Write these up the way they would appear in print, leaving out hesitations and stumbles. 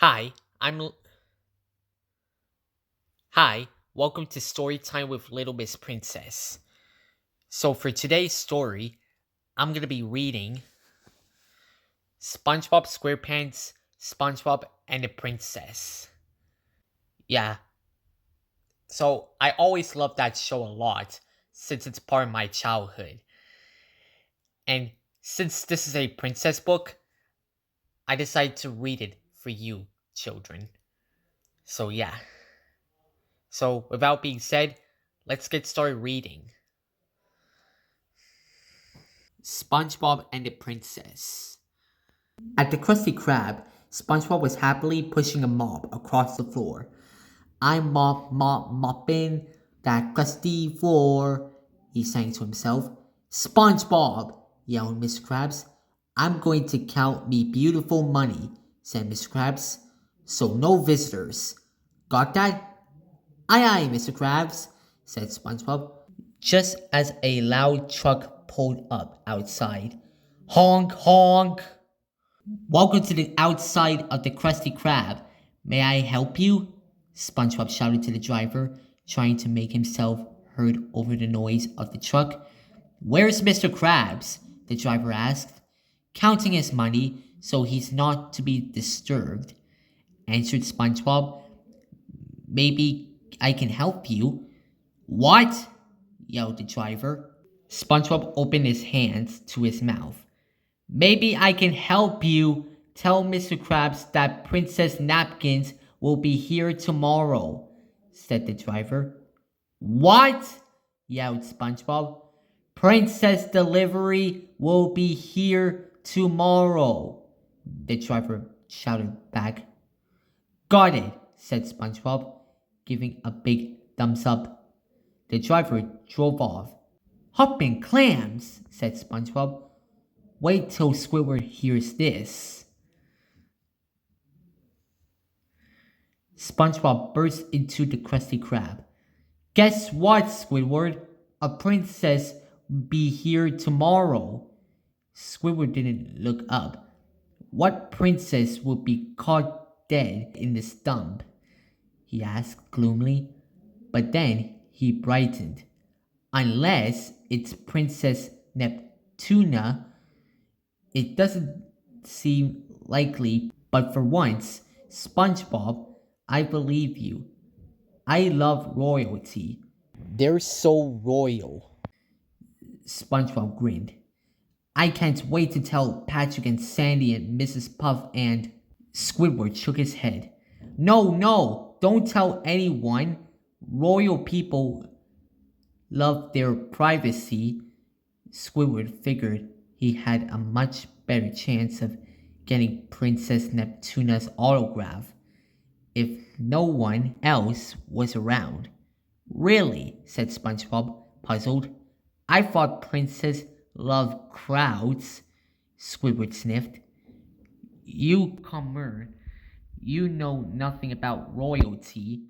Hi, I'm L- Hi, welcome to Storytime with Little Miss Princess. So for today's story, I'm going to be reading SpongeBob SquarePants, SpongeBob and the Princess. Yeah, so I always loved that show a lot since it's part of my childhood. And since this is a princess book, I decided to read it for you, children. So yeah. So without being said, let's get started reading. SpongeBob and the Princess. At the Krusty Krab, SpongeBob was happily pushing a mop across the floor. I'm mopping that crusty floor, he sang to himself. SpongeBob, yelled Mr. Krabs. I'm going to count me beautiful money, said Mr. Krabs. So no visitors. Got that? Aye aye, Mr. Krabs, said SpongeBob, just as a loud truck pulled up outside. Honk honk! Welcome to the outside of the Krusty Krab. May I help you? SpongeBob shouted to the driver, trying to make himself heard over the noise of the truck. Where's Mr. Krabs? The driver asked. Counting his money so he's not to be disturbed, answered SpongeBob. Maybe I can help you. What? Yelled the driver. SpongeBob opened his hands to his mouth. Maybe I can help you. Tell Mr. Krabs that Princess Napkins will be here tomorrow, said the driver. What? Yelled SpongeBob. Princess Delivery will be here tomorrow, the driver shouted back. Got it, said SpongeBob, giving a big thumbs up. The driver drove off. Hopping clams, said SpongeBob. Wait till Squidward hears this. SpongeBob burst into the Krusty Krab. Guess what, Squidward? A princess be here tomorrow. Squidward didn't look up. What princess would be caught dead in the stump? He asked gloomily. But then he brightened. Unless it's Princess Neptuna. It doesn't seem likely, but for once, SpongeBob, I believe you. I love royalty. They're so royal. SpongeBob grinned. I can't wait to tell Patrick and Sandy and Mrs. Puff and Squidward shook his head. No, no, don't tell anyone. Royal people love their privacy. Squidward figured he had a much better chance of getting Princess Neptuna's autograph if no one else was around. Really? Said SpongeBob, puzzled. I thought Princess loved crowds. Squidward sniffed. You comer, you know nothing about royalty.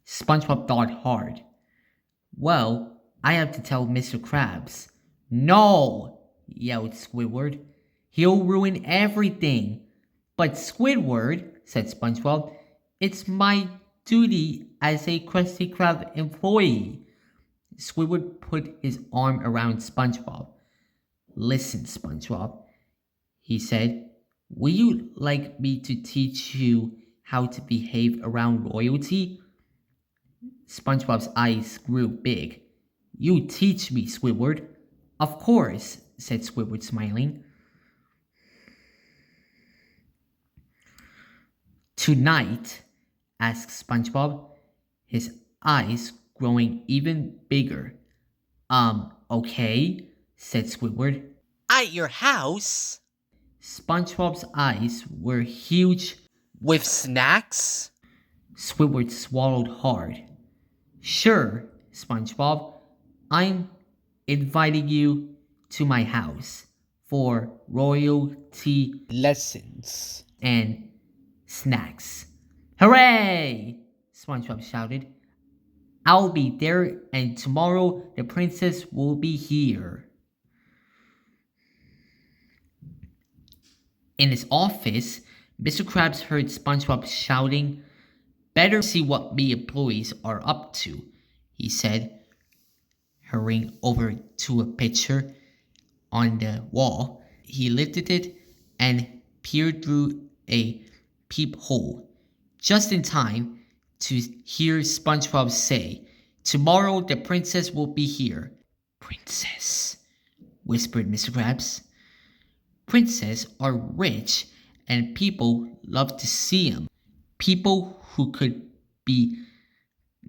SpongeBob thought hard. Well, I have to tell Mr. Krabs. No! Yelled Squidward. He'll ruin everything. But Squidward, said SpongeBob, it's my duty as a Krusty Krab employee. Squidward put his arm around SpongeBob. Listen, SpongeBob, he said. Will you like me to teach you how to behave around royalty? SpongeBob's eyes grew big. You teach me, Squidward. Of course, said Squidward, smiling. Tonight? Asked SpongeBob, his eyes growing even bigger. Okay, said Squidward. At your house? SpongeBob's eyes were huge. With snacks? Squidward swallowed hard. Sure, SpongeBob. I'm inviting you to my house for royalty lessons and snacks. Hooray! SpongeBob shouted. I'll be there, and tomorrow the princess will be here. In his office, Mr. Krabs heard SpongeBob shouting, "Better see what me employees are up to," he said, hurrying over to a picture on the wall. He lifted it and peered through a peephole, just in time to hear SpongeBob say, "Tomorrow the princess will be here." "Princess," whispered Mr. Krabs. "Princes are rich and people love to see them. People who could be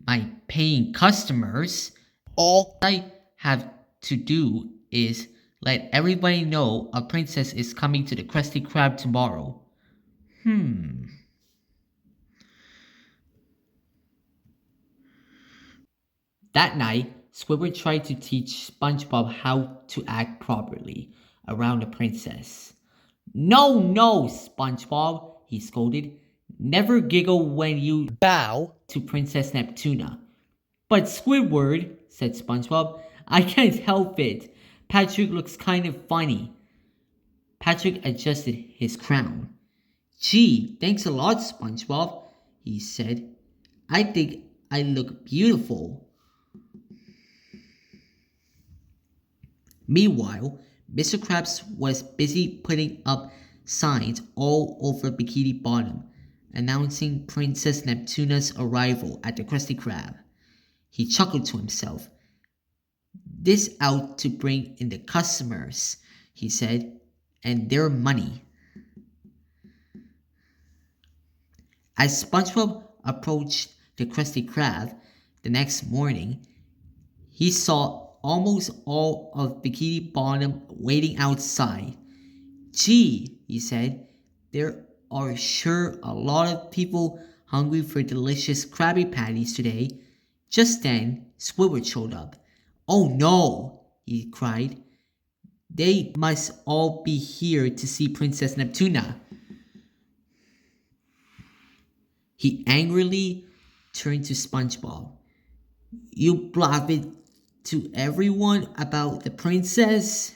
my paying customers. All I have to do is let everybody know a princess is coming to the Krusty Krab tomorrow." That night, Squidward tried to teach SpongeBob how to act properly around a princess. "No, no, SpongeBob," he scolded. "Never giggle when you bow to Princess Neptuna." "But Squidward," said SpongeBob, "I can't help it. Patrick looks kind of funny." Patrick adjusted his crown. "Gee, thanks a lot, SpongeBob," he said. "I think I look beautiful." Meanwhile, Mr. Krabs was busy putting up signs all over Bikini Bottom, announcing Princess Neptuna's arrival at the Krusty Krab. He chuckled to himself. "This out to bring in the customers," he said, "and their money." As SpongeBob approached the Krusty Krab the next morning, he saw almost all of Bikini Bottom waiting outside. "Gee," he said, "there are sure a lot of people hungry for delicious Krabby Patties today." Just then, Squidward showed up. "Oh no!" he cried. "They must all be here to see Princess Neptuna." He angrily turned to SpongeBob. "You blabbed to everyone about the princess?"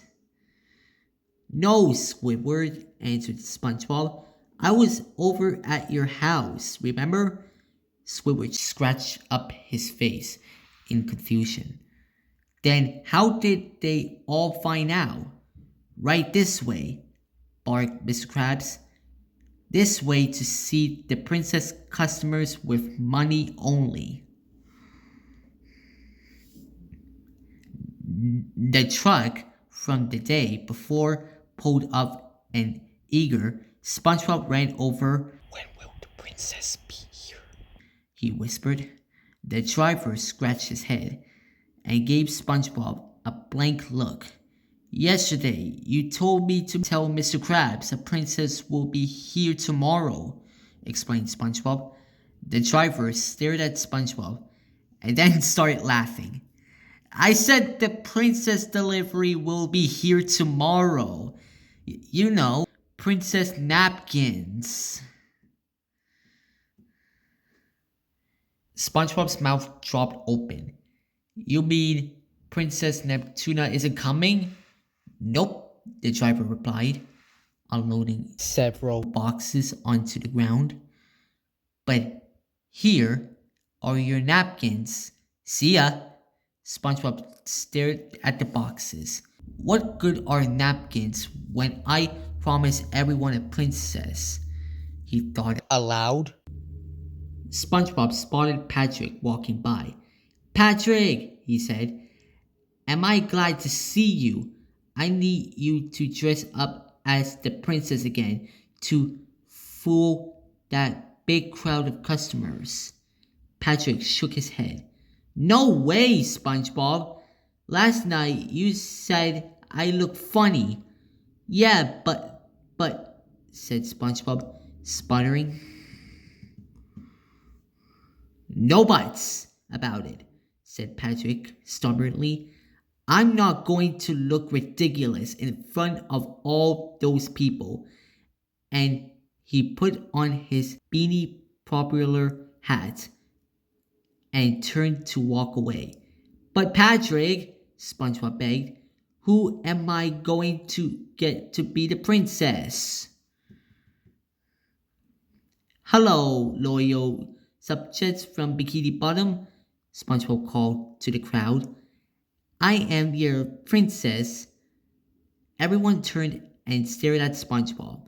"No, Squidward," answered SpongeBob. "I was over at your house, remember?" Squidward scratched up his face in confusion. "Then how did they all find out?" "Right this way," barked Mr. Krabs. "This way to see the princess customers with money only." The truck from the day before pulled up, and eager, SpongeBob ran over. "When will the princess be here?" he whispered. The driver scratched his head and gave SpongeBob a blank look. "Yesterday, you told me to tell Mr. Krabs a princess will be here tomorrow," explained SpongeBob. The driver stared at SpongeBob and then started laughing. "I said the princess delivery will be here tomorrow. You know, princess napkins." SpongeBob's mouth dropped open. "You mean Princess Neptuna isn't coming?" "Nope," the driver replied, unloading several boxes onto the ground. "But here are your napkins. See ya." SpongeBob stared at the boxes. "What good are napkins when I promise everyone a princess?" he thought aloud. SpongeBob spotted Patrick walking by. "Patrick," he said, "am I glad to see you. I need you to dress up as the princess again to fool that big crowd of customers." Patrick shook his head. "No way, SpongeBob. Last night you said I look funny." "Yeah, but," said SpongeBob, sputtering. "No buts about it," said Patrick stubbornly. "I'm not going to look ridiculous in front of all those people." And he put on his beanie popular hat and turned to walk away. "But Patrick," SpongeBob begged, "who am I going to get to be the princess?" Hello, loyal subjects from Bikini Bottom, SpongeBob called to the crowd. I am your princess. Everyone turned and stared at SpongeBob.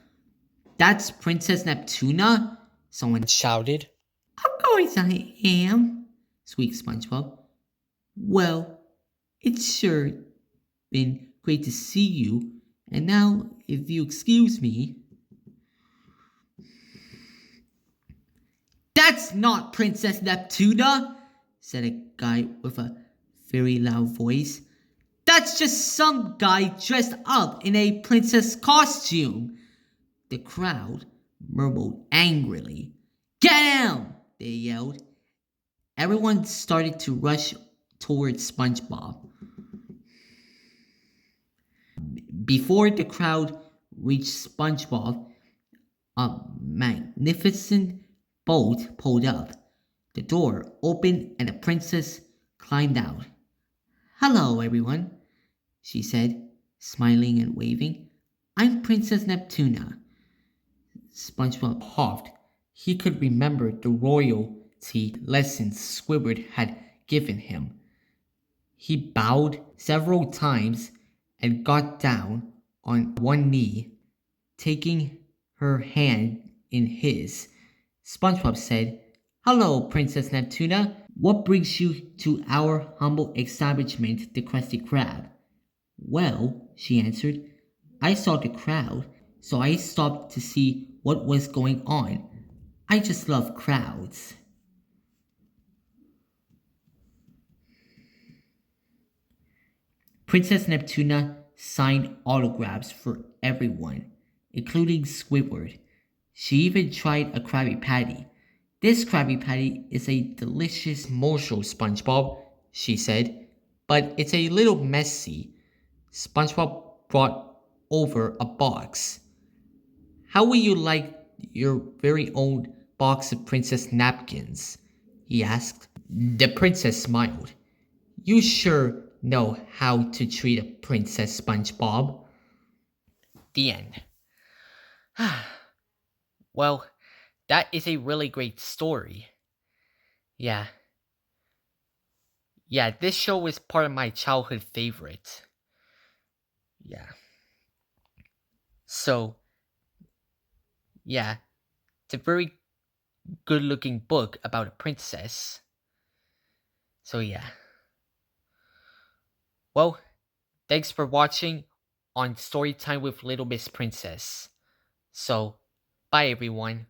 That's Princess Neptuna? Someone shouted. Of course I am, squeaked SpongeBob. Well, it's sure been great to see you. And now, if you excuse me. That's not Princess Neptuna, said a guy with a very loud voice. That's just some guy dressed up in a princess costume. The crowd murmured angrily. Get him! They yelled. Everyone started to rush towards SpongeBob. Before the crowd reached SpongeBob, a magnificent boat pulled up. The door opened and the princess climbed out. Hello, everyone, she said, smiling and waving. I'm Princess Neptuna. SpongeBob huffed. He could remember the royalty lessons Squidward had given him. He bowed several times and got down on one knee, taking her hand in his. SpongeBob said, Hello, Princess Neptuna. What brings you to our humble establishment, the Krusty Krab? Well, she answered, I saw the crowd, so I stopped to see what was going on. I just love crowds. Princess Neptuna signed autographs for everyone, including Squidward. She even tried a Krabby Patty. This Krabby Patty is a delicious morsel, SpongeBob, she said, but it's a little messy. SpongeBob brought over a box. How will you like your very own box of princess napkins? He asked. The princess smiled. You sure know how to treat a princess, SpongeBob. The end. Well, that is a really great story. Yeah. Yeah, this show was part of my childhood favorite. Yeah. So, yeah, it's a very good looking book about a princess. So, yeah. Well, thanks for watching on Storytime with Little Miss Princess. So, bye everyone.